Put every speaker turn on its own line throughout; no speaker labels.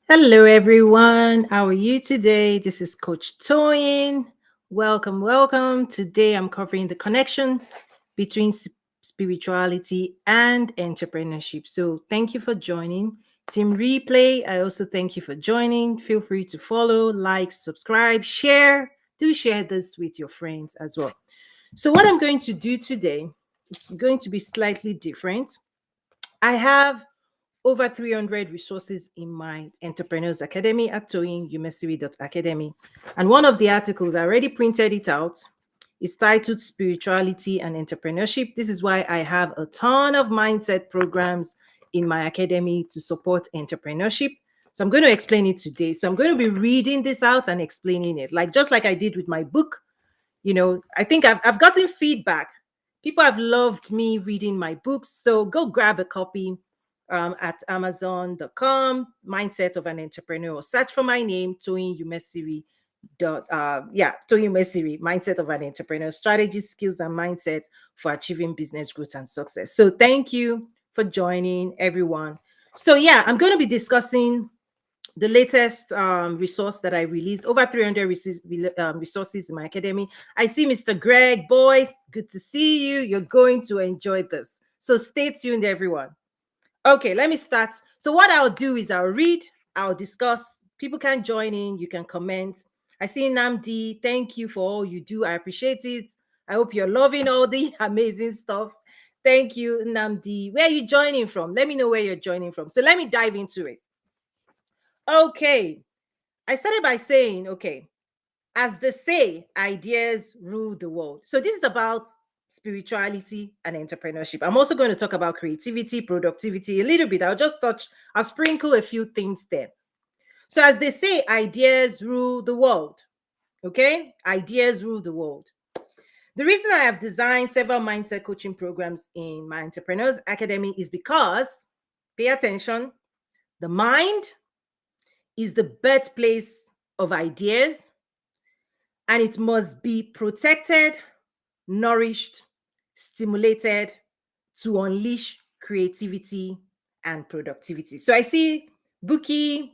Hello, everyone. How are you today? This is Coach Toyin. Welcome, welcome. Today I'm covering the connection between spirituality and entrepreneurship. So, thank you for joining. Team Replay, I also thank you for joining. Feel free to follow, like, subscribe, share. Do share this with your friends as well. So, what I'm going to do today is going to be slightly different. I have over 300 resources in my Entrepreneurs Academy at toyinumesiri.academy. And one of the articles, I already printed it out, is titled Spirituality and Entrepreneurship. This is why I have a ton of mindset programs in my academy to support entrepreneurship. So I'm going to explain it today. So I'm going to be reading this out and explaining it, like just like I did with my book. I think I've gotten feedback. People have loved me reading my books. So go grab a copy at amazon.com, Mindset of an Entrepreneur. Search for my name, Toyin Umesiri. Toyin Umesiri, Mindset of an Entrepreneur, Strategy, Skills, and Mindset for Achieving Business Growth and Success. So thank you for joining, everyone. So yeah, I'm going to be discussing the latest resource that I released, over 300 resources in my academy. I see Mr. Greg, boys, good to see you. You're going to enjoy this. So stay tuned, everyone. Okay, let me start. So what I'll do is I'll read, I'll discuss. People can join in, you can comment. I see Namdi, thank you for all you do. I appreciate it. I hope you're loving all the amazing stuff. Thank you, Namdi. Where are you joining from? Let me know where you're joining from. So let me dive into it. Okay, I started by saying, okay, as they say, ideas rule the world. So this is about spirituality and entrepreneurship. I'm also going to talk about creativity, productivity a little bit. I'll sprinkle a few things there. So as they say, ideas rule the world. Okay? Ideas rule the world. The reason I have designed several mindset coaching programs in my Entrepreneurs Academy is because, pay attention, the mind is the birthplace of ideas, and it must be protected, nourished, stimulated to unleash creativity and productivity. So I see Buki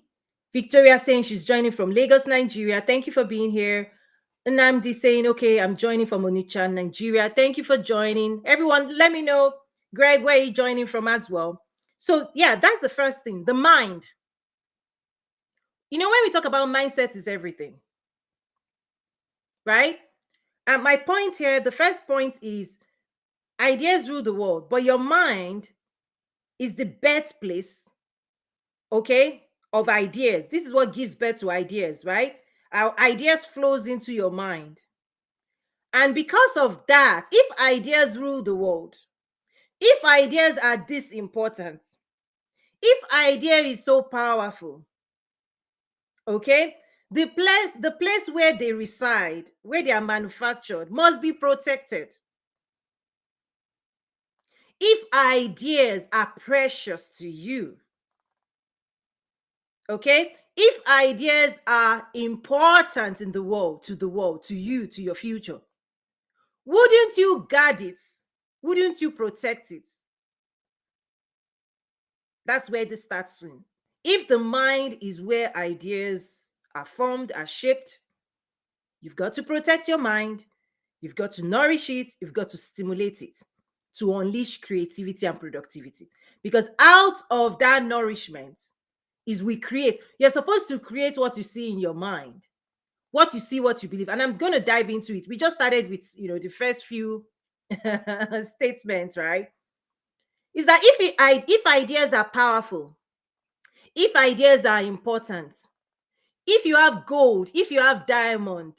Victoria saying she's joining from Lagos, Nigeria. Thank you for being here. Namdi saying, okay, I'm joining from Onitsha, Nigeria. Thank you for joining. Everyone, let me know, Greg, where are you joining from as well? So yeah, that's the first thing, the mind. When we talk about mindset is everything, right? And my point here, the first point is ideas rule the world, but your mind is the birthplace, okay, of ideas. This is what gives birth to ideas, right? Our ideas flows into your mind. And because of that, if ideas rule the world, if ideas are this important, if idea is so powerful, okay, the place where they reside, where they are manufactured, must be protected. If ideas are precious to you, okay, if ideas are important in the world, to you, to your future, wouldn't you guard it? Wouldn't you protect it? That's where this starts from. If the mind is where ideas are formed, are shaped, you've got to protect your mind, you've got to nourish it, you've got to stimulate it to unleash creativity and productivity. Because out of that nourishment is we create. You're supposed to create what you see in your mind, what you see, what you believe. And I'm going to dive into it. We just started with, the first few statements, right? Is that if ideas are powerful, if ideas are important, if you have gold, if you have diamond,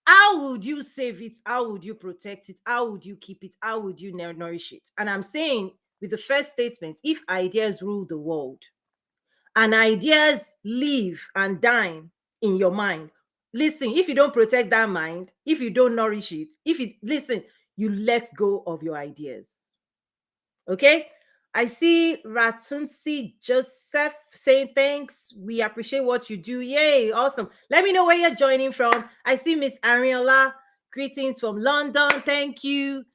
how would you save it? How would you protect it? How would you keep it? How would you nourish it? And I'm saying with the first statement, if ideas rule the world and ideas live and dine in your mind, listen, if you don't protect that mind, if you don't nourish it, you let go of your ideas. Okay? I see Ratunsi Joseph saying thanks. We appreciate what you do. Yay, awesome. Let me know where you're joining from. I see Miss Ariola. Greetings from London. Thank you.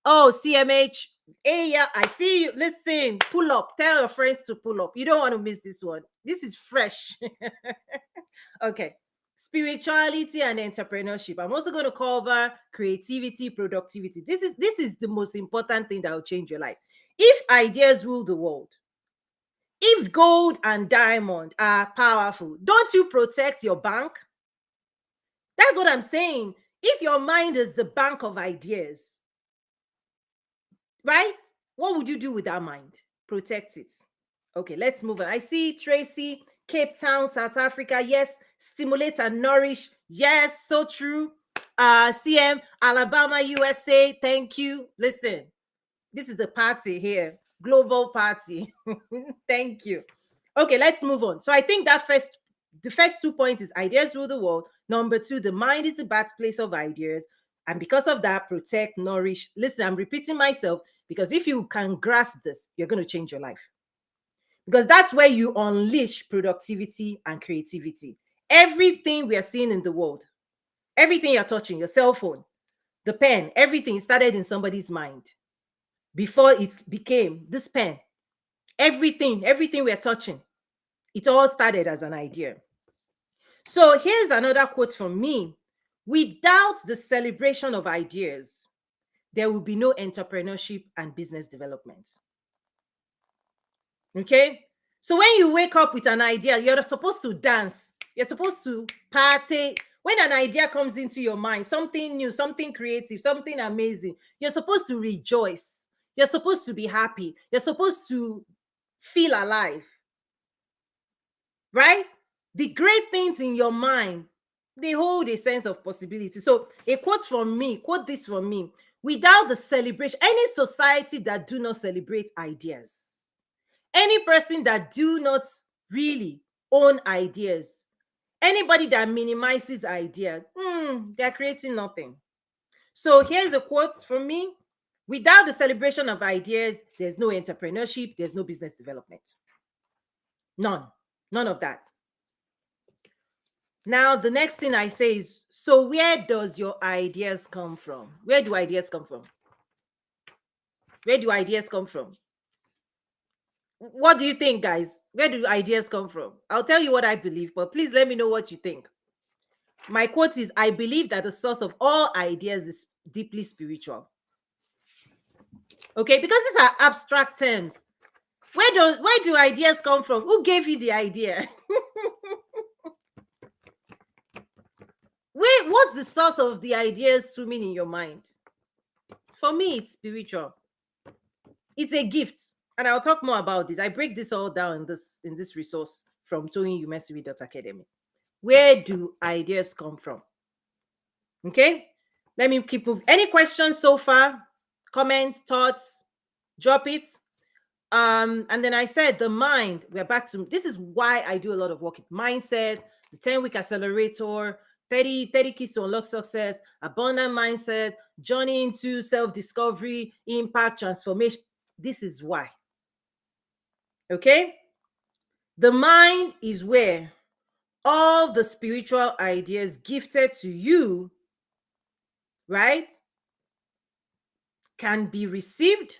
Oh, CMH. Hey, yeah, I see you. Listen, pull up. Tell your friends to pull up. You don't want to miss this one. This is fresh. Okay. Spirituality and entrepreneurship. I'm also going to cover creativity, productivity. This is the most important thing that will change your life. If ideas rule the world, if gold and diamond are powerful, don't you protect your bank? That's what I'm saying. If your mind is the bank of ideas, right? What would you do with that mind? Protect it. Okay, let's move on. I see Tracy, Cape Town, South Africa. Yes, stimulate and nourish. Yes, so true. CM, Alabama, USA. Thank you. Listen, this is a party here, global party. Thank you. Okay, let's move on. So I think the first 2 points is ideas rule the world. Number two, the mind is the birthplace of ideas. And because of that, protect, nourish. Listen, I'm repeating myself because if you can grasp this, you're going to change your life. Because that's where you unleash productivity and creativity. Everything we are seeing in the world, everything you're touching, your cell phone, the pen, everything started in somebody's mind before it became this pen. Everything we're touching, it all started as an idea. So here's another quote from me. Without the celebration of ideas, there will be no entrepreneurship and business development. Okay? So when you wake up with an idea, you're supposed to dance. You're supposed to party. When an idea comes into your mind, something new, something creative, something amazing, you're supposed to rejoice. You're supposed to be happy. You're supposed to feel alive. Right? The great things in your mind, they hold a sense of possibility. So a quote from me, quote this from me. Without the celebration, any society that do not celebrate ideas, any person that do not really own ideas, anybody that minimizes ideas, they're creating nothing. So here's a quote from me. Without the celebration of ideas, there's no entrepreneurship, there's no business development. None of that. Now, the next thing I say is, so where does your ideas come from? Where do ideas come from? Where do ideas come from? What do you think, guys? Where do ideas come from? I'll tell you what I believe, but please let me know what you think. My quote is, I believe that the source of all ideas is deeply spiritual. Okay, because these are abstract terms. Where do ideas come from? Who gave you the idea? What's the source of the ideas swimming in your mind? For me, it's spiritual. It's a gift. And I'll talk more about this. I break this all down in this resource from toyinumesiri.academy. Where do ideas come from? Okay, let me keep moving. Any questions so far? Comments, thoughts? Drop it. And then I said the mind. We're back to this is why I do a lot of work with mindset, the 10-week accelerator, 30 keys to unlock success, abundant mindset, journey into self-discovery, impact, transformation. This is why. Okay? The mind is where all the spiritual ideas gifted to you, right, can be received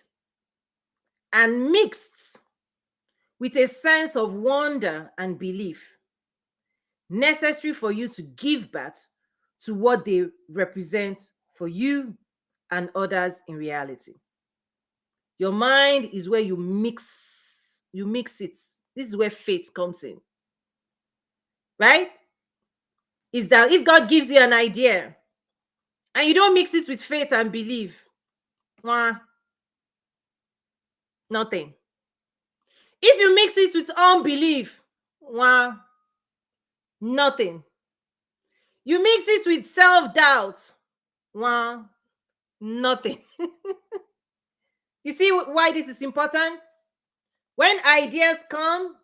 and mixed with a sense of wonder and belief necessary for you to give birth to what they represent for you and others in reality. Your mind is where you mix it. This is where faith comes in. Right? Is that if God gives you an idea and you don't mix it with faith and belief, nothing. If you mix it with unbelief, nothing. You mix it with self-doubt, nothing. You see why this is important? When ideas come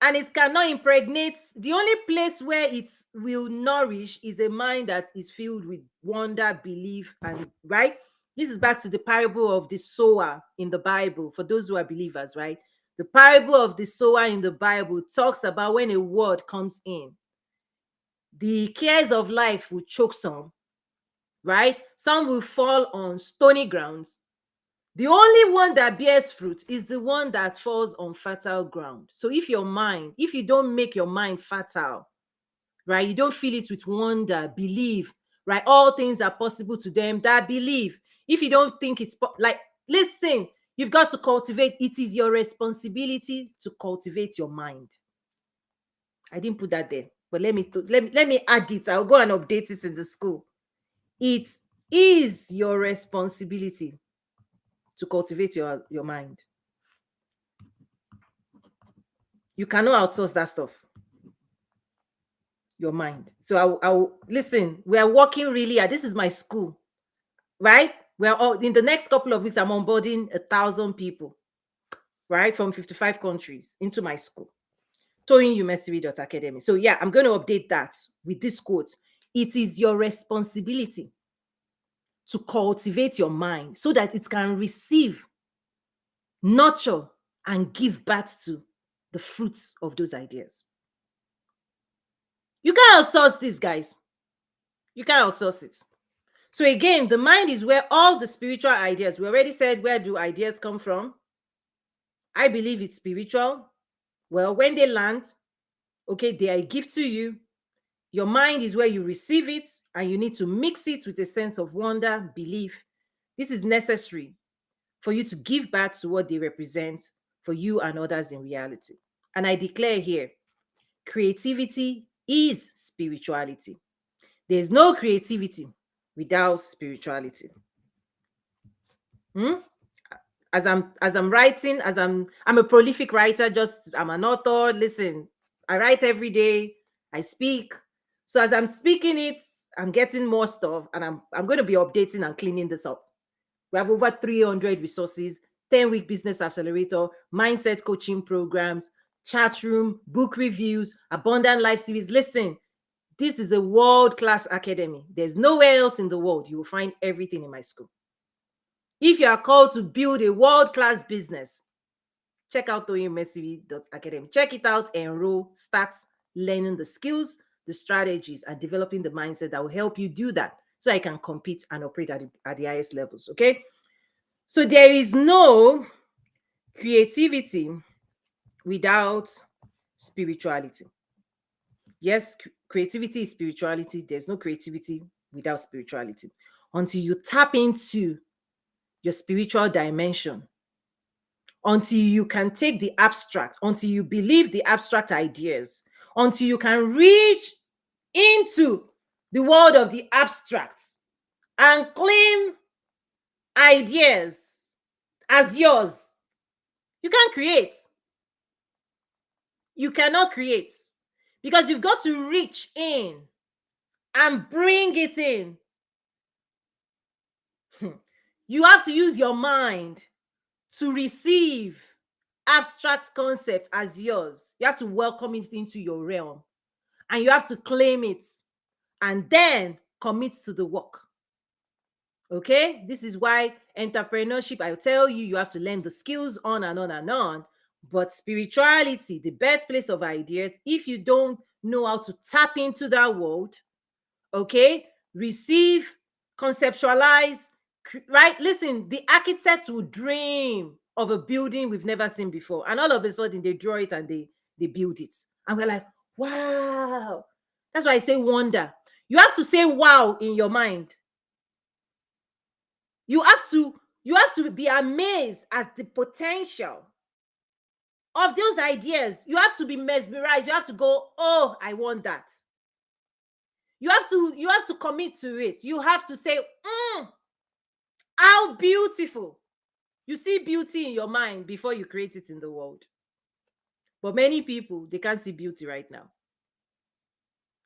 and it cannot impregnate, the only place where it will nourish is a mind that is filled with wonder, belief, and right. This is back to the parable of the sower in the Bible, for those who are believers, right? The parable of the sower in the Bible talks about when a word comes in, the cares of life will choke some, right? Some will fall on stony grounds, The only one that bears fruit is the one that falls on fertile ground. So if you don't make your mind fertile, right, you don't fill it with wonder, believe, right, all things are possible to them that believe. If you don't think like, listen, you've got to cultivate. It is your responsibility to cultivate your mind. I didn't put that there, but let me add it. I'll go and update it in the school. It is your responsibility to cultivate your mind. You cannot outsource that stuff. Your mind. So I'll listen. We are working really hard. This is my school, right? We're all in the next couple of weeks. I'm onboarding 1,000 people, right, from 55 countries into my school, toyinumesiri.academy. So yeah, I'm going to update that with this quote. It is your responsibility to cultivate your mind so that it can receive, nurture, and give birth to the fruits of those ideas. You can't outsource this, guys. You can't outsource it. So again, the mind is where all the spiritual ideas, we already said, where do ideas come from? I believe it's spiritual. Well, when they land, okay, they are a gift to you. Your mind is where you receive it, and you need to mix it with a sense of wonder, belief. This is necessary for you to give birth to what they represent for you and others in reality. And I declare here, creativity is spirituality. There's no creativity without spirituality. As I'm writing, I'm a prolific writer, I'm an author. Listen, I write every day, I speak. So as I'm speaking it, I'm getting more stuff, and I'm going to be updating and cleaning this up. We have over 300 resources, 10-week business accelerator, mindset coaching programs, chat room, book reviews, abundant life series. Listen, this is a world-class academy. There's nowhere else in the world you will find everything in my school. If you are called to build a world-class business, check out toyinumesiri.academy. Check it out, enroll, start learning the skills, the strategies, and developing the mindset that will help you do that so I can compete and operate at the highest levels, okay? So there is no creativity without spirituality. Yes, creativity is spirituality. There's no creativity without spirituality. Until you tap into your spiritual dimension, until you can take the abstract, until you believe the abstract ideas, until you can reach into the world of the abstract and claim ideas as yours, you can't create. You cannot create, because you've got to reach in and bring it in. You have to use your mind to receive abstract concept as yours. You have to welcome it into your realm, and you have to claim it and then commit to the work. Okay, this is why entrepreneurship, I tell you, you have to learn the skills on and on and on. But spirituality, the birthplace of ideas, if you don't know how to tap into that world, okay, receive, conceptualize, right? Listen, the architect will dream of a building we've never seen before, and all of a sudden they draw it and they build it, and we're like, wow. That's why I say wonder. You have to say wow in your mind. You have to be amazed at the potential of those ideas. You have to be mesmerized. You have to go, oh, I want that. You have to commit to it. You have to say, how beautiful. You see beauty in your mind before you create it in the world. But many people, they can't see beauty right now.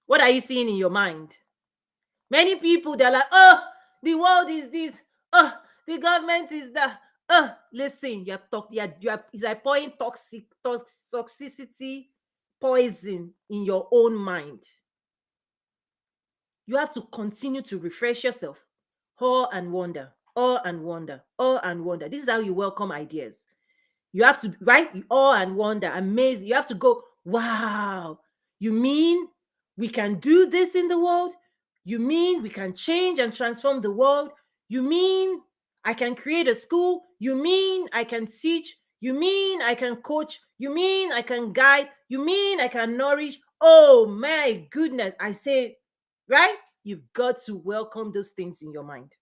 What are you seeing in your mind? Many people, they're like, oh, the world is this. Oh, the government is that. Listen, it's like pouring toxicity, poison in your own mind. You have to continue to refresh yourself. Awe and wonder, awe and wonder, awe and wonder. This is how you welcome ideas. You have to, right? Awe and wonder, amazing. You have to go, wow. You mean we can do this in the world? You mean we can change and transform the world? You mean I can create a school? You mean I can teach? You mean I can coach? You mean I can guide? You mean I can nourish? Oh my goodness. I say, right? You've got to welcome those things in your mind.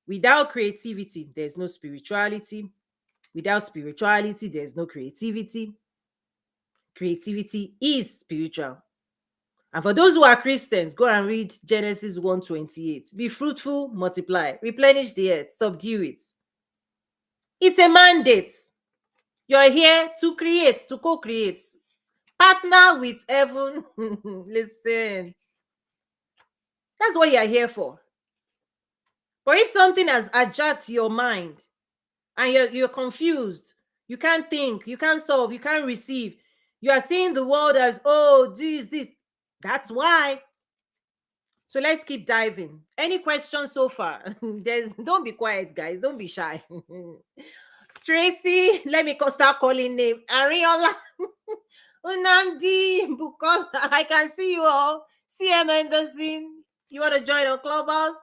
Without creativity, there's no spirituality. Without spirituality, there's no creativity. Creativity is spiritual. And for those who are Christians, go and read Genesis 1:28. Be fruitful, multiply, replenish the earth, subdue it. It's a mandate. You're here to create, to co-create. Partner with heaven. Listen, that's what you're here for. But if something has adjusted your mind and you're confused, you can't think, you can't solve, you can't receive, you are seeing the world as, oh, this. That's why. So let's keep diving. Any questions so far? Don't be quiet, guys. Don't be shy. Tracy, let me start calling name. Ariola, Unamdi, Bukola. I can see you all. CM Anderson, you want to join our clubhouse?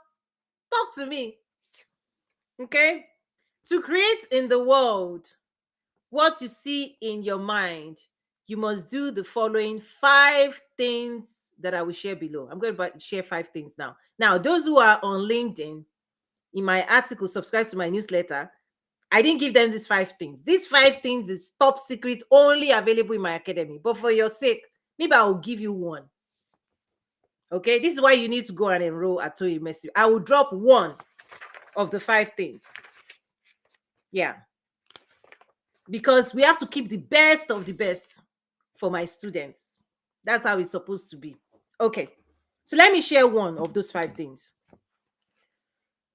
Talk to me. Okay? To create in the world what you see in your mind, you must do the following 5 things that I will share below. I'm going to share 5 things now. Now, those who are on LinkedIn, in my article, subscribe to my newsletter, I didn't give them these 5 things. These 5 things is top secret, only available in my academy. But for your sake, maybe I will give you one. Okay, this is why you need to go and enroll at Toyi Messi. I will drop one of the 5 things. Yeah. Because we have to keep the best of the best for my students. That's how it's supposed to be. Okay. So let me share one of those 5 things.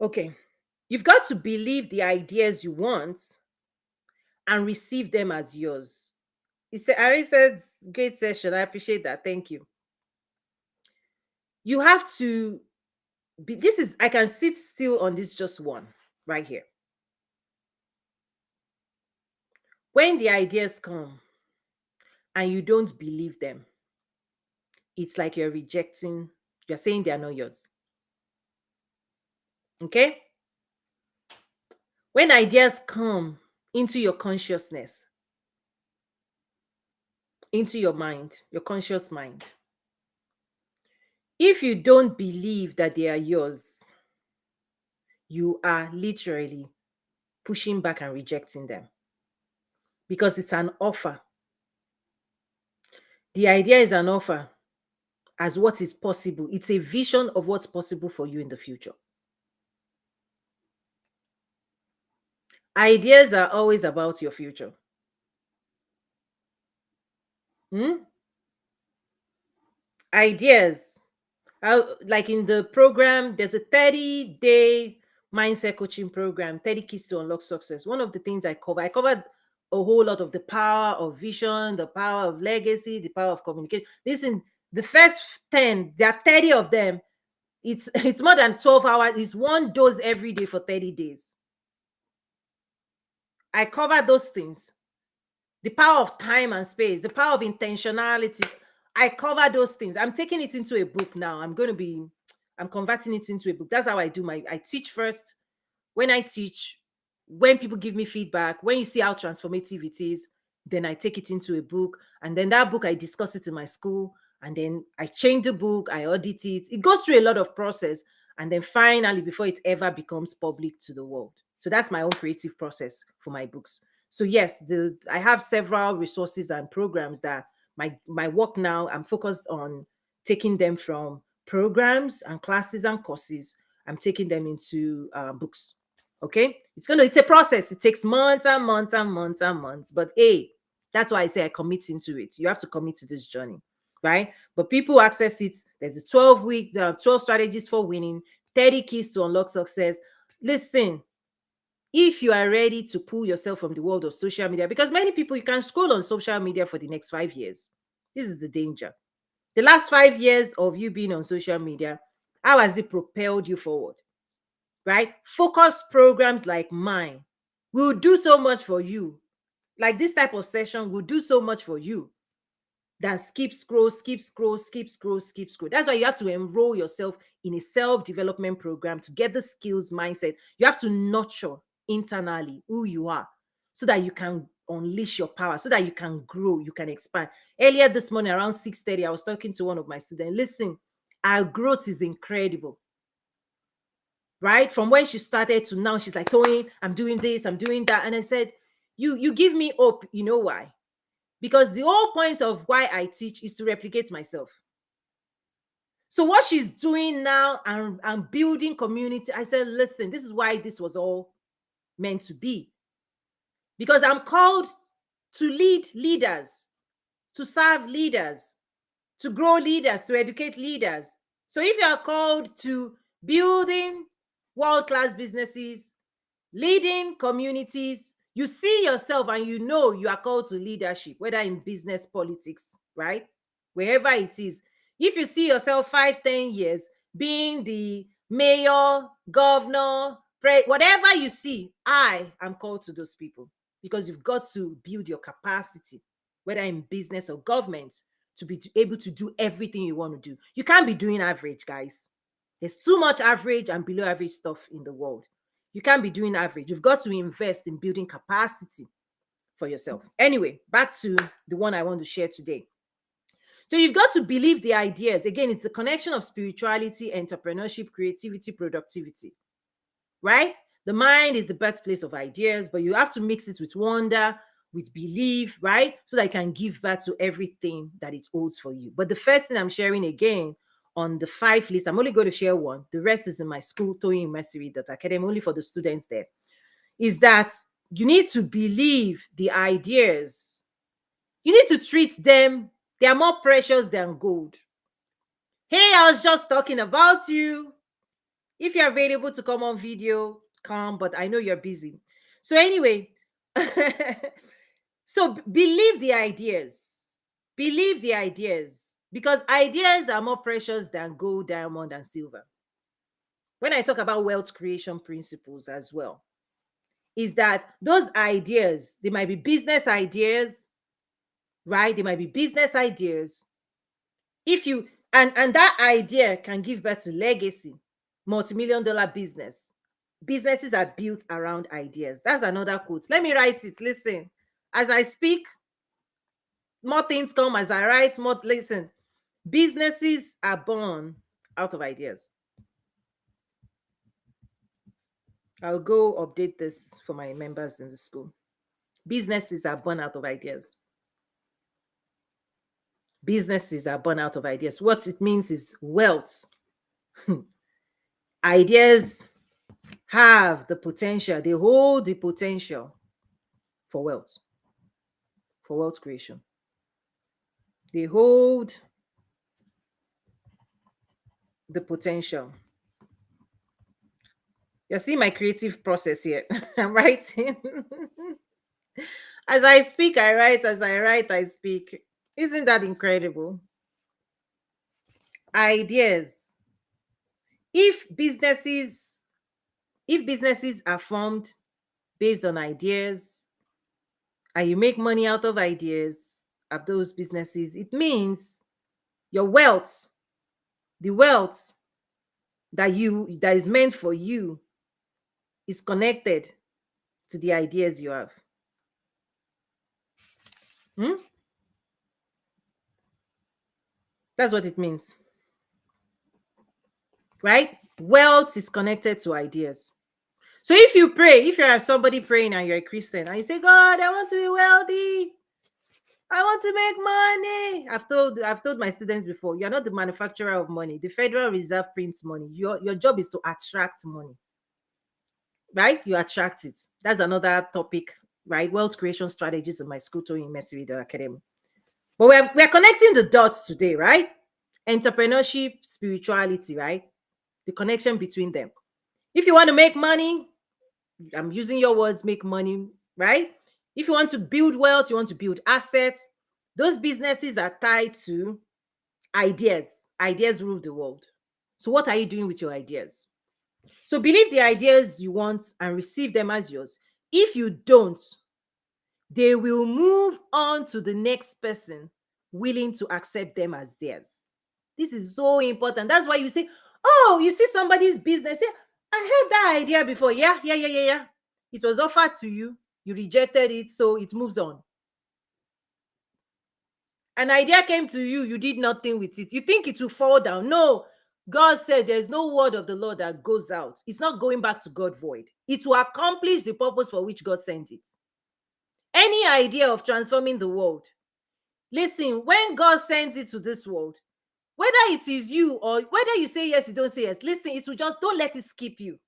Okay. You've got to believe the ideas you want and receive them as yours. Ari said, great session. I appreciate that. Thank you. You have to be, I can sit still on this just one right here. When the ideas come and you don't believe them, it's like you're saying they are not yours. Okay? When ideas come into your consciousness, into your mind, your conscious mind, if you don't believe that they are yours, you are literally pushing back and rejecting them because it's an offer. The idea is an offer as what is possible. It's a vision of what's possible for you in the future. Ideas are always about your future. Ideas. Like in the program, there's a 30-day mindset coaching program, 30 keys to unlock success. One of the things I covered a whole lot of the power of vision, the power of legacy, the power of communication. Listen, the first 10, there are 30 of them. It's more than 12 hours. It's one dose every day for 30 days. I cover those things. The power of time and space, the power of intentionality. I cover those things. I'm taking it into a book now. I'm converting it into a book. That's how I do I teach first. When I teach, when people give me feedback, when you see how transformative it is, then I take it into a book. And then that book, I discuss it in my school. And then I change the book, I audit it. It goes through a lot of process. And then finally, before it ever becomes public to the world. So that's my own creative process for my books. So yes, I have several resources and programs that my work now, I'm focused on taking them from programs and classes and courses. I'm taking them into books. Okay, it's a process. It takes months and months and months and months. But hey, that's why I say I commit into it. You have to commit to this journey, right? But people access it. There's a 12-week, 12 strategies for winning, 30 keys to unlock success. Listen, if you are ready to pull yourself from the world of social media, because many people, you can scroll on social media for the next 5 years. This is the danger. The last 5 years of you being on social media, how has it propelled you forward? Right? Focus programs like mine will do so much for you. Like this type of session will do so much for you than skip scroll. That's why you have to enroll yourself in a self-development program to get the skills mindset. You have to nurture internally who you are, so that you can unleash your power, so that you can grow, you can expand. Earlier this morning around 6:30, I was talking to one of my students. Listen, our growth is incredible. Right? From when she started to now, she's like, Tony, I'm doing this, I'm doing that. And I said, you give me hope. You know why? Because the whole point of why I teach is to replicate myself. So what she's doing now and building community, I said, listen, this is why this was all meant to be. Because I'm called to lead leaders, to serve leaders, to grow leaders, to educate leaders. So if you are called to building world-class businesses, leading communities, you see yourself and you know you are called to leadership, whether in business, politics, right? Wherever it is. If you see yourself 5, 10 years being the mayor, governor, whatever you see, I am called to those people, because you've got to build your capacity, whether in business or government, to be able to do everything you want to do. You can't be doing average, guys. There's too much average and below average stuff in the world. You can't be doing average. You've got to invest in building capacity for yourself. Anyway, back to the one I want to share today. So you've got to believe the ideas. Again, it's the connection of spirituality, entrepreneurship, creativity, productivity, right? The mind is the birthplace of ideas, but you have to mix it with wonder, with belief, right? So that you can give back to everything that it holds for you. But the first thing I'm sharing again on the 5 list, I'm only going to share one. The rest is in my school, toyinmercury.academy, only for the students there, is that you need to believe the ideas. You need to treat them. They are more precious than gold. Hey, I was just talking about you. If you're available to come on video, come, but I know you're busy. So anyway, so believe the ideas. Believe the ideas, because ideas are more precious than gold, diamond, and silver. When I talk about wealth creation principles as well, is that those ideas, they might be business ideas, right? They might be business ideas. If you and that idea can give birth to legacy, multi-million-dollar business. Businesses are built around ideas. That's another quote. Let me write it. Listen, as I speak, more things come as I write. More, listen. Businesses are born out of ideas. I'll go update this for my members in the school. Businesses are born out of ideas. Businesses are born out of ideas. What it means is wealth. Ideas have the potential, they hold the potential for wealth creation. They hold the potential. You see my creative process here. I'm writing. As I speak, I write. As I write, I speak. Isn't that incredible? Ideas. If businesses, if businesses are formed based on ideas, and you make money out of ideas of those businesses, it means your wealth, the wealth that is meant for you, is connected to the ideas you have. That's what it means, right? Wealth is connected to ideas. So if you pray, if you have somebody praying and you're a Christian and you say, God, I want to be wealthy, I want to make money. I've told my students before, you're not the manufacturer of money. The Federal Reserve prints money. Your job is to attract money, right? You attract it. That's another topic, right? Wealth creation strategies in my school, toyinmercury.academy. But we're connecting the dots today, right? Entrepreneurship, spirituality, right? The connection between them. If you want to make money, I'm using your words, make money, right? If you want to build wealth, you want to build assets, those businesses are tied to ideas. Ideas rule the world. So what are you doing with your ideas? So believe the ideas you want and receive them as yours. If you don't, they will move on to the next person willing to accept them as theirs. This is so important. That's why you say, oh, you see somebody's business. Say, I heard that idea before. Yeah. It was offered to you, you rejected it, so it moves on. An idea came to you, you did nothing with it. You think it will fall down. No. God said there's no word of the Lord that goes out. It's not going back to God void. It will accomplish the purpose for which God sent it. Any idea of transforming the world, listen, when God sends it to this world, whether it is you or whether you say yes, you don't say yes, listen, it will just, don't let it skip you.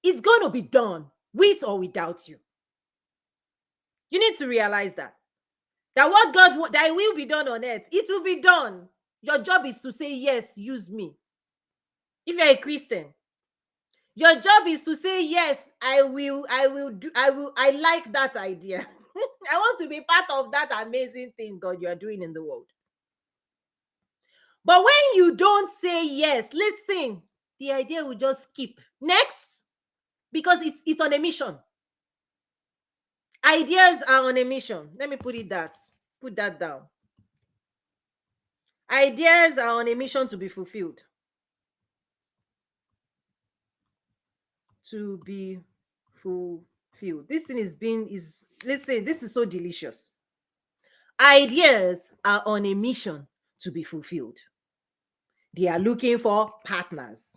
It's going to be done with or without you. You need to realize that what God, that will be done on earth, it will be done. Your job is to say, yes, use me. If you're a Christian, your job is to say, yes, I like that idea. I want to be part of that amazing thing, God, you are doing in the world. But when you don't say yes, listen, the idea will just skip. Next, because it's on a mission. Ideas are on a mission. Let me put that down. Ideas are on a mission to be fulfilled. To be fulfilled. This thing listen, this is so delicious. Ideas are on a mission to be fulfilled. They are looking for partners.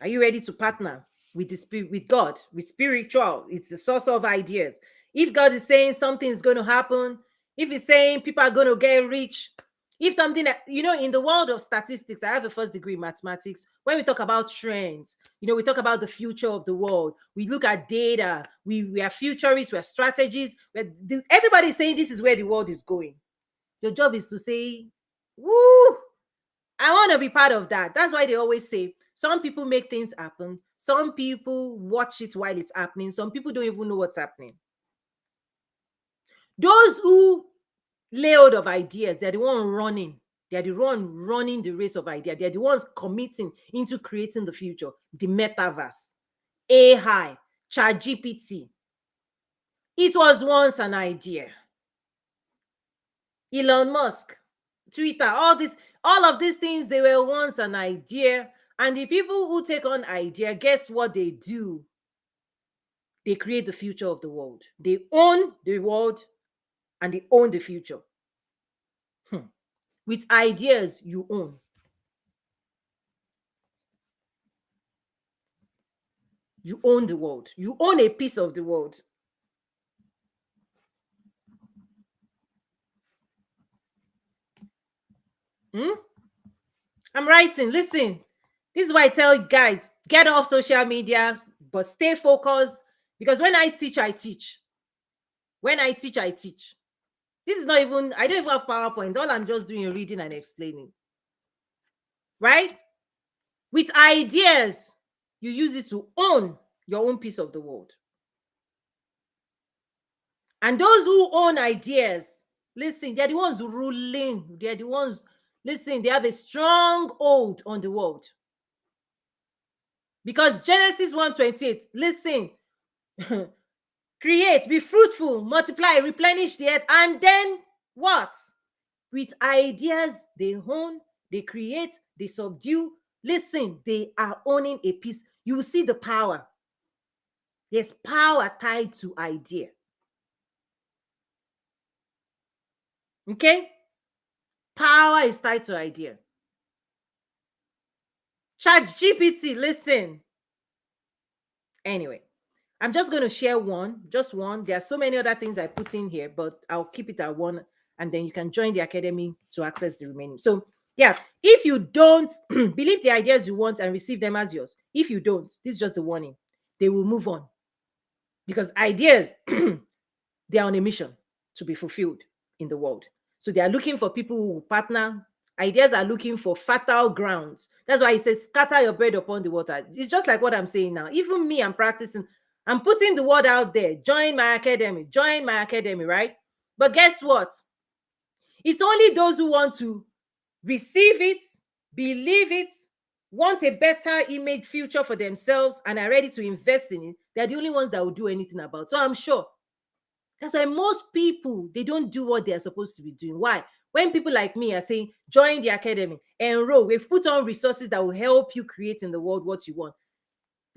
Are you ready to partner with the spirit, with God, with spiritual? It's the source of ideas. If God is saying something is going to happen, if he's saying people are going to get rich, if something that, in the world of statistics, I have a first degree in mathematics. When we talk about trends, we talk about the future of the world. We look at data. We are futurists. We are strategists. Everybody is saying this is where the world is going. Your job is to say, woo, I want to be part of that. That's why they always say, some people make things happen. Some people watch it while it's happening. Some people don't even know what's happening. Those who lay hold of ideas, they're the one running. They're the one running the race of ideas. They're the ones committing into creating the future, the metaverse, AI, ChatGPT. It was once an idea. Elon Musk, Twitter, all of these things, they were once an idea. And the people who take on idea, guess what they do? They create the future of the world. They own the world and they own the future. With ideas, you own. You own the world. You own a piece of the world. I'm writing. Listen, this is why I tell you guys, get off social media, but stay focused. Because when I teach, I teach. When I teach, I teach. This is not even, I don't even have PowerPoint. All I'm just doing is reading and explaining. Right? With ideas, you use it to own your own piece of the world. And those who own ideas, listen, they're the ones ruling. They're the ones, listen, they have a strong hold on the world. Because Genesis 1:28, listen, create, be fruitful, multiply, replenish the earth, and then what? With ideas, they own, they create, they subdue. Listen, they are owning a piece. You will see the power. There's power tied to idea. Okay? Power is tied to idea. ChatGPT, listen. Anyway, I'm just going to share just one. There are so many other things I put in here, but I'll keep it at one, and then you can join the academy to access the remaining. So, yeah, if you don't believe the ideas you want and receive them as yours, if you don't, this is just the warning. They will move on. Because ideas, they are on a mission to be fulfilled in the world. So they are looking for people who will partner. Ideas are looking for fertile grounds. That's why he says, scatter your bread upon the water. It's just like what I'm saying now. Even me, I'm practicing. I'm putting the word out there. Join my academy, right? But guess what? It's only those who want to receive it, believe it, want a better image future for themselves, and are ready to invest in it. They're the only ones that will do anything about it. So I'm sure. That's why most people, they don't do what they're supposed to be doing. Why? When people like me are saying, join the academy, enroll, we've put on resources that will help you create in the world what you want.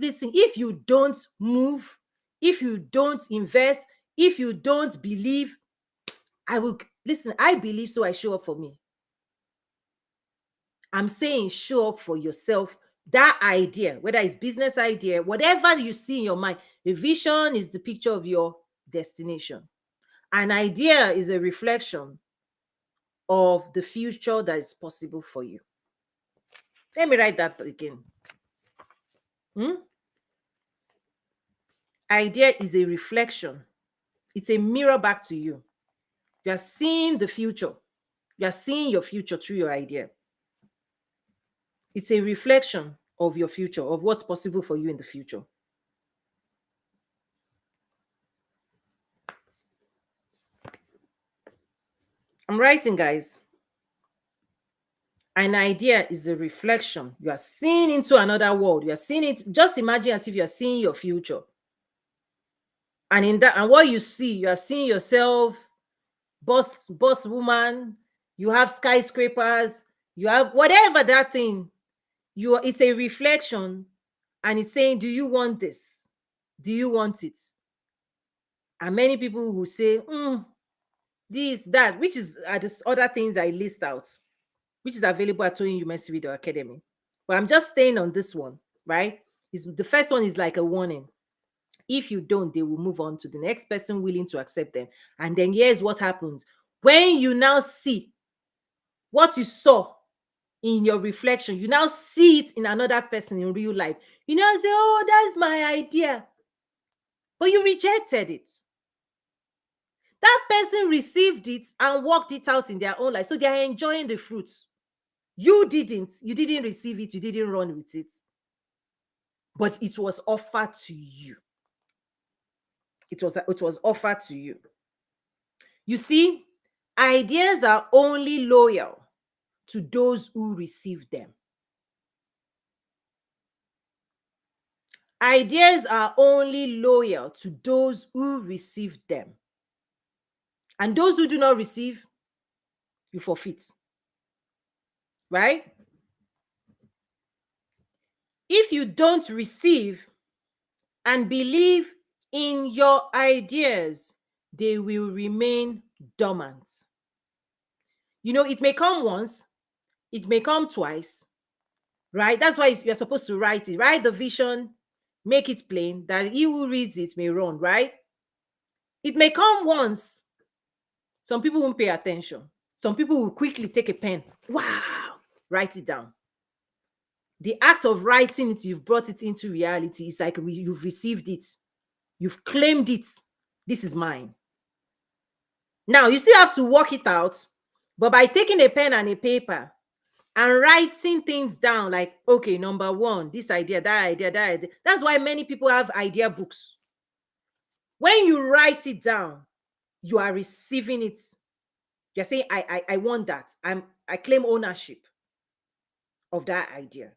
Listen, if you don't move, if you don't invest, if you don't believe, I believe, so I show up for me. I'm saying show up for yourself. That idea, whether it's business idea, whatever you see in your mind, a vision is the picture of your destination. An idea is a reflection of the future that is possible for you. Let me write that again. Idea is a reflection. It's a mirror back to you. You are seeing the future. You are seeing your future through your idea. It's a reflection of your future, of what's possible for you in the future. I'm writing, guys. An idea is a reflection. You are seeing into another world. You are seeing it. Just imagine as if you are seeing your future. And in that, and what you see, you are seeing yourself, boss woman. You have skyscrapers. You have whatever that thing. It's a reflection, and it's saying, do you want this? Do you want it? And many people will say, this, that, which is the other things I list out, which is available at Tony University Video Academy. But I'm just staying on this one, right? The first one is like a warning. If you don't, they will move on to the next person willing to accept them. And then here's what happens. When you now see what you saw in your reflection, you now see it in another person in real life. You now say, oh, that's my idea. But you rejected it. That person received it and worked it out in their own life. So they are enjoying the fruits. You didn't. You didn't receive it. You didn't run with it. But it was offered to you. It was offered to you. You see, ideas are only loyal to those who receive them. Ideas are only loyal to those who receive them. And those who do not receive, you forfeit. Right? If you don't receive and believe in your ideas, they will remain dormant. You know, it may come once, it may come twice, right? That's why you're supposed to write it. Write the vision, make it plain, that he who reads it may run, right? It may come once. Some people won't pay attention. Some people will quickly take a pen. Wow, write it down. The act of writing it, you've brought it into reality. It's like you've received it. You've claimed it. This is mine. Now, you still have to work it out, but by taking a pen and a paper and writing things down, like, okay, number one, this idea, that idea, that idea. That's why many people have idea books. When you write it down, you are receiving it. You're saying, I want that. I claim ownership of that idea.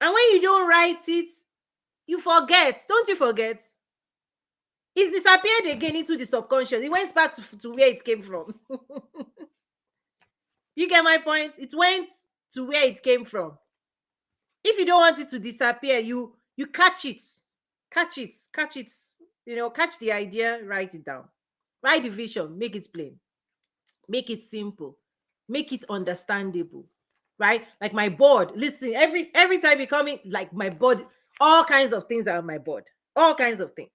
And when you don't write it, you forget. Don't you forget? It's disappeared again into the subconscious. It went back to where it came from. You get my point? It went to where it came from. If you don't want it to disappear, you catch it. Catch it. Catch the idea, write it down. Write the vision, make it plain. Make it simple. Make it understandable. Right? Like my board. Listen, every time you come in, like my board, all kinds of things are on my board. All kinds of things.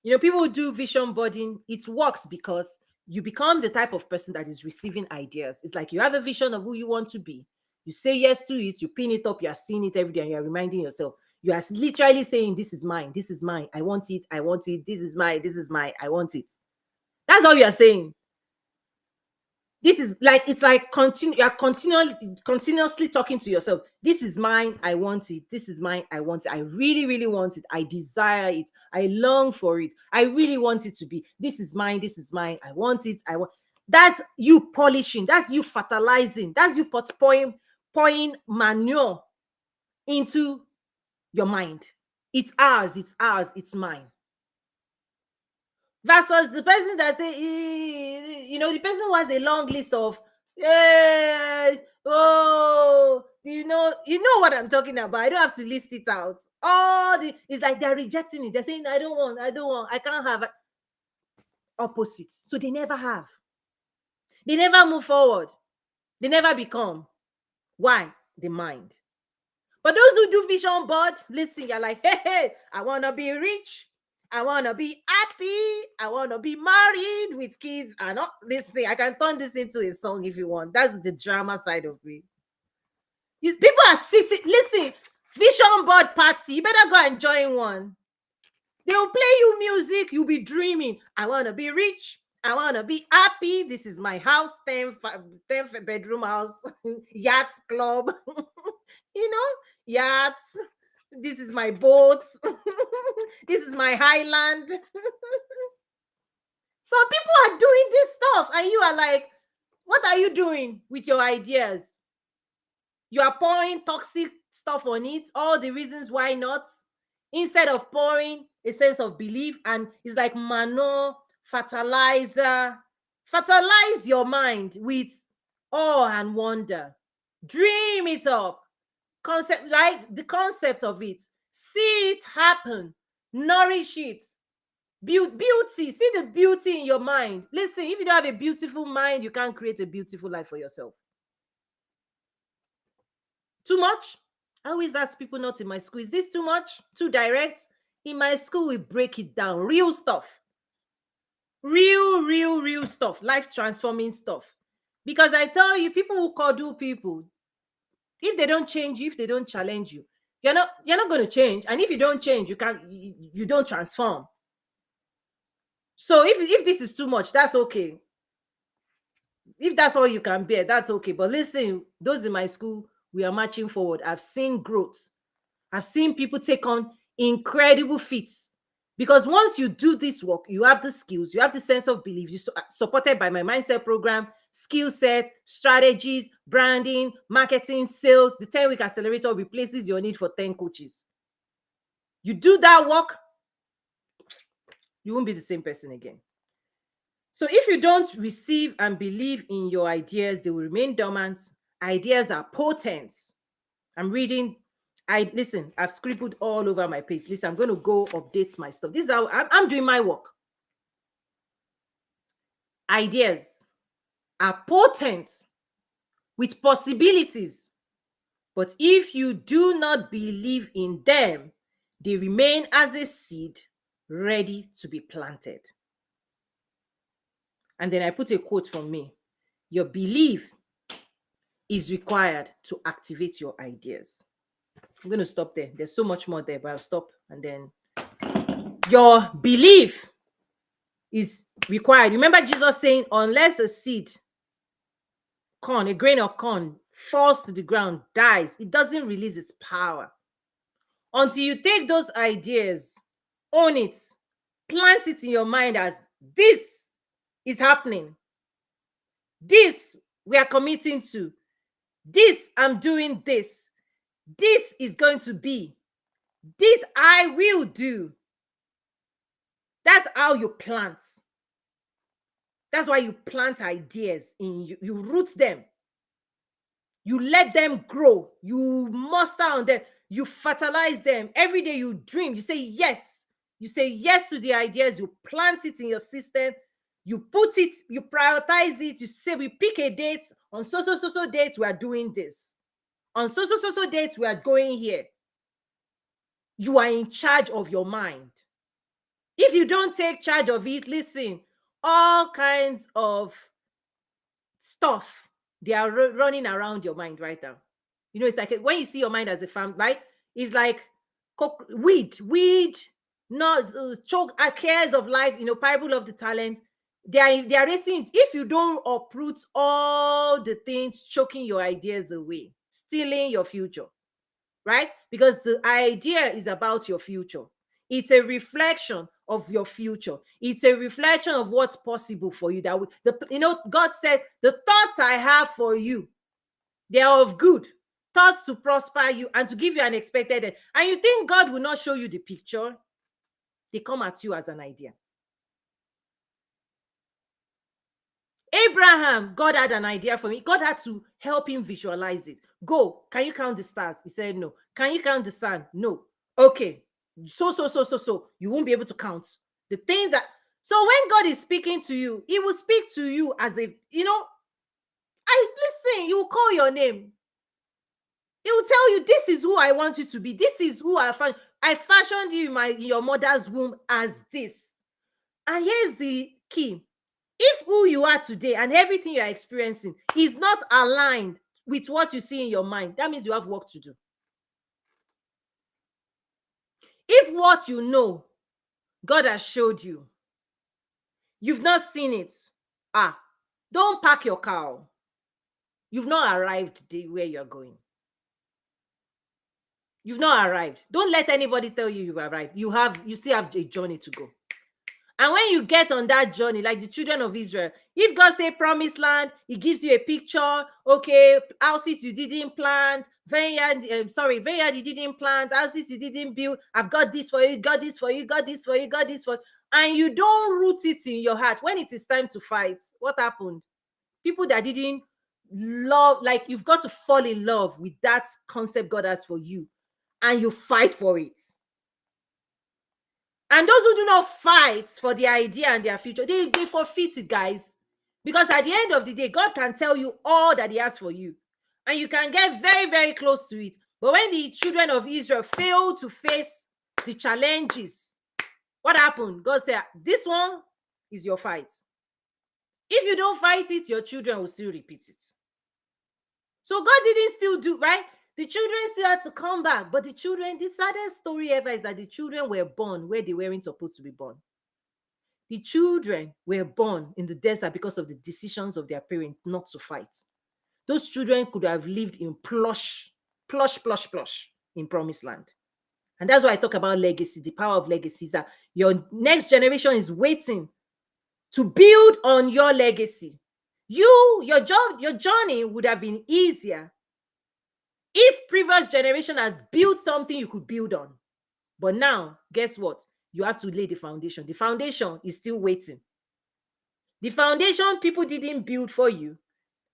You know, people who do vision boarding, it works because you become the type of person that is receiving ideas. It's like you have a vision of who you want to be. You say yes to it, you pin it up, you are seeing it every day, and you are reminding yourself. You are literally saying, this is mine, I want it, this is mine, I want it. That's all you are saying. This is like, it's like you are continuously talking to yourself. This is mine, I want it. This is mine, I want it. I really, really want it. I desire it. I long for it. I really want it to be. This is mine, I want it. That's you polishing. That's you fertilizing. That's you pouring manure into your mind. It's ours, it's mine. Versus the person that say, the person who has a long list of, the You know what I'm talking about. I don't have to list it out. It's like they're rejecting it. They're saying, I don't want, I can't have opposites. So they never have. They never move forward. They never become. Why? The mind. But those who do vision board, listen, you're like, hey, I want to be rich. I want to be happy. I want to be married with kids. And not, listen, I can turn this into a song if you want. That's the drama side of me. People are sitting, listen, vision board party. You better go and join one. They will play you music. You'll be dreaming. I want to be rich. I want to be happy. This is my house, 10 bedroom house, yacht club, yachts. This is my boat. This is my highland. Some people are doing this stuff, and you are like, what are you doing with your ideas? You are pouring toxic stuff on it, all the reasons why not, instead of pouring a sense of belief. And it's like manure, fertilizer. Fertilize your mind with awe and wonder. Dream it up. Concept, right? The concept of it. See it happen. Nourish it. Beauty. See the beauty in your mind. Listen, if you don't have a beautiful mind, you can't create a beautiful life for yourself. Too much? I always ask people not in my school, is this too much? Too direct? In my school, we break it down. Real stuff. Real stuff. Life transforming stuff. Because I tell you, people who coddle people, if they don't change you, if they don't challenge you, you're not going to change. And if you don't change, you don't transform. So if this is too much, that's okay. If that's all you can bear, that's okay. But listen, those in my school, we are marching forward. I've seen growth. I've seen people take on incredible feats. Because once you do this work, you have the skills, you have the sense of belief. You're supported by my mindset program, skill set, strategies, branding, marketing, sales. The 10-week accelerator replaces your need for 10 coaches. You do that work, you won't be the same person again. So if you don't receive and believe in your ideas, they will remain dormant. Ideas are potent. I'm reading. Listen, I've scribbled all over my page. Listen, I'm going to go update my stuff. This is how I'm doing my work. Ideas are potent with possibilities. But if you do not believe in them, they remain as a seed ready to be planted. And then I put a quote from me. Your belief is required to activate your ideas. I'm going to stop there. There's so much more there, but I'll stop. And then your belief is required. Remember Jesus saying, unless a seed, corn, a grain of corn falls to the ground, dies, it doesn't release its power. Until you take those ideas, own it, plant it in your mind as this is happening. This we are committing to. This I'm doing this. This is going to be. This I will do. That's how you plant. That's why you plant ideas in you. You root them. You let them grow. You muster on them. You fertilize them. Every day you dream. You say yes. You say yes to the ideas. You plant it in your system. You put it, you prioritize it. You say, we pick a date. On so date, we are doing this. On so date, we are going here. You are in charge of your mind. If you don't take charge of it, listen, all kinds of stuff, they are running around your mind right now. You know, it's like when you see your mind as a farm, right? It's like weed, not choke cares of life, parable of the talent. They are racing. If you don't uproot all the things choking your ideas away, stealing your future, right? Because the idea is about your future. It's a reflection of your future. It's a reflection of what's possible for you. God said, the thoughts I have for you, they are of good, thoughts to prosper you and to give you an expected end. And you think God will not show you the picture? They come at you as an idea. Abraham, God had an idea for me. God had to help him visualize it. Go. Can you count the stars? He said, no. Can you count the sun? No. Okay. So. You won't be able to count the things that. So when God is speaking to you, he will speak to you as if, I listen, he will call your name. He will tell you, this is who I want you to be. This is who I fashioned you in your mother's womb as this. And here's the key. If who you are today and everything you are experiencing is not aligned with what you see in your mind, that means you have work to do. If what you know, God has showed you, you've not seen it, don't park your car. You've not arrived where you're going. You've not arrived. Don't let anybody tell you you've arrived. You still have a journey to go. And when you get on that journey, like the children of Israel, if God say promised land, he gives you a picture. Okay, houses you didn't plant, vineyard you didn't plant, houses you didn't build. I've got this for you, got this for you, got this for you, got this for you. And you don't root it in your heart. When it is time to fight, what happened? People that didn't love, like you've got to fall in love with that concept God has for you, and you fight for it. And those who do not fight for the idea and their future, they forfeit it, guys. Because at the end of the day, God can tell you all that he has for you. And you can get very, very close to it. But when the children of Israel failed to face the challenges, what happened? God said, this one is your fight. If you don't fight it, your children will still repeat it. So God didn't still do, right? The children still had to come back. But the saddest story ever is that the children were born where they weren't supposed to be born. The children were born in the desert because of the decisions of their parents not to fight. Those children could have lived in plush in promised land. And that's why I talk about legacy. The power of legacy is that your next generation is waiting to build on your legacy. Your journey would have been easier if previous generation had built something you could build on. But now, guess what? You have to lay the foundation. The foundation is still waiting. The foundation people didn't build for you.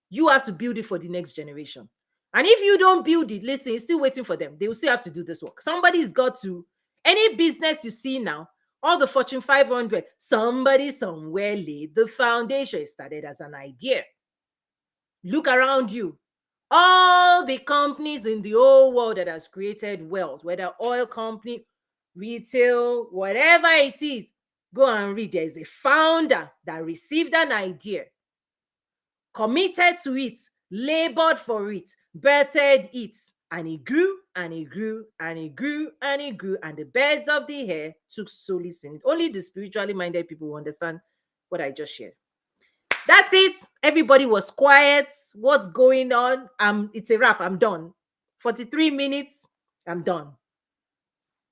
You have to build it for the next generation. And if you don't build it, listen, it's still waiting for them. They will still have to do this work. Somebody's got to. Any business you see now, all the Fortune 500, somebody somewhere laid the foundation. It started as an idea. Look around you. All the companies in the whole world that has created wealth, whether oil company, retail, whatever it is, go and read. There is a founder that received an idea, committed to it, labored for it, birthed it, and it grew and it grew and it grew and it grew, and the birds of the air took solace in it. Only the spiritually minded people will understand what I just shared. That's it. Everybody was quiet. What's going on? It's a wrap. I'm done. 43 minutes. I'm done.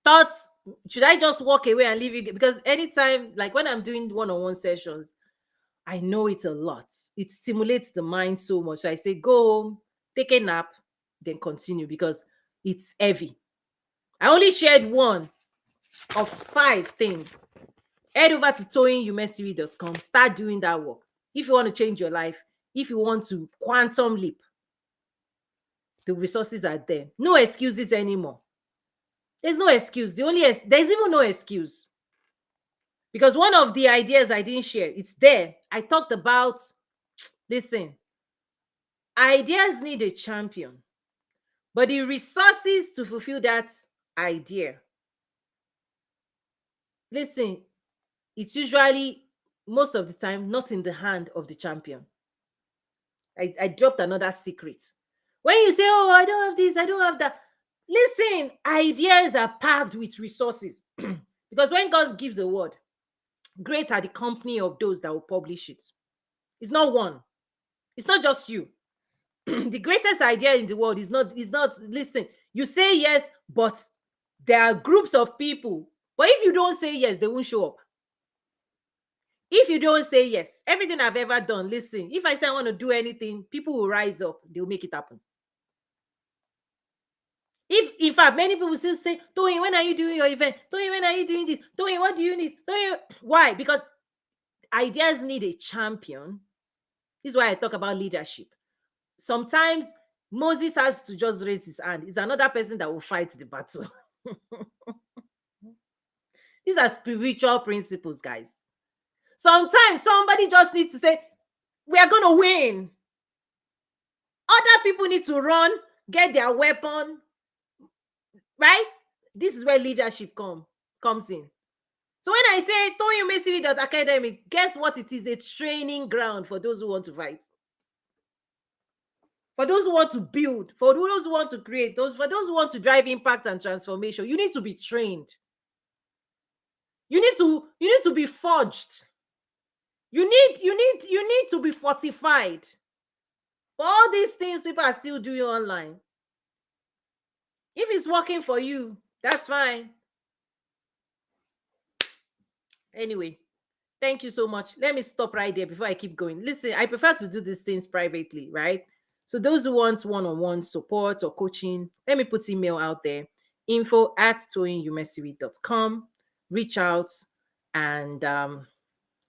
Thoughts? Should I just walk away and leave you? Because anytime, like when I'm doing one-on-one sessions, I know it's a lot. It stimulates the mind so much. I say, go home, take a nap, then continue, because it's heavy. I only shared one of 5 things. Head over to toyinumesiri.com. Start doing that work. If you want to change your life, if you want to quantum leap, the resources are there. No excuses anymore. There's no excuse. There's even no excuse. Because one of the ideas I didn't share, it's there. I talked about, listen, ideas need a champion, but the resources to fulfill that idea, listen, it's usually, most of the time, not in the hand of the champion. I dropped another secret. When you say, oh, I don't have this, I don't have that, listen, ideas are packed with resources. Because when God gives a word, great are the company of those that will publish it. It's not one. It's not just you. The greatest idea in the world is not, listen, you say yes, but there are groups of people. But if you don't say yes, they won't show up. If you don't say yes, everything I've ever done, listen, if I say I want to do anything, people will rise up. They'll make it happen. If, in fact, many people still say, Toyin, when are you doing your event? Toyin, when are you doing this? Toyin, what do you need? Toyin, why? Because ideas need a champion. This is why I talk about leadership. Sometimes Moses has to just raise his hand. It's another person that will fight the battle. These are spiritual principles, guys. Sometimes somebody just needs to say, we are going to win. Other people need to run, get their weapon, right? This is where leadership comes in. So when I say toyumesiri.academy, guess what it is? A training ground for those who want to fight. For those who want to build, for those who want to create, for those who want to drive impact and transformation, you need to be trained. You need to be forged. You need to be fortified. For all these things people are still doing online. If it's working for you, that's fine. Anyway, thank you so much. Let me stop right there before I keep going. Listen, I prefer to do these things privately, right? So those who want one-on-one support or coaching, let me put email out there, info@toyinumesiri.com. Reach out and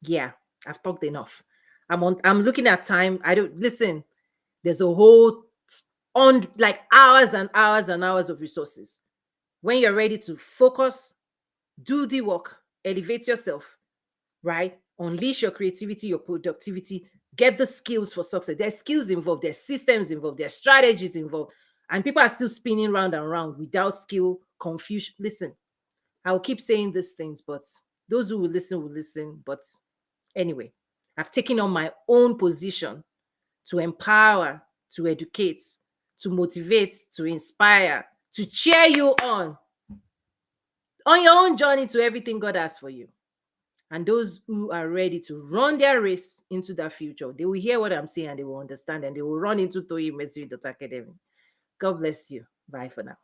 yeah, I've talked enough. I'm looking at time. I don't listen. There's a whole on like hours and hours and hours of resources. When you're ready to focus, do the work, elevate yourself, right? Unleash your creativity, your productivity, get the skills for success. There's skills involved, there's systems involved, there's strategies involved, and people are still spinning round and round without skill, confusion. Listen, I'll keep saying these things, but those who will listen. But anyway, I've taken on my own position to empower, to educate, to motivate, to inspire, to cheer you on your own journey to everything God has for you. And those who are ready to run their race into that future, they will hear what I'm saying and they will understand and they will run into toyimesiri.academy. God bless you. Bye for now.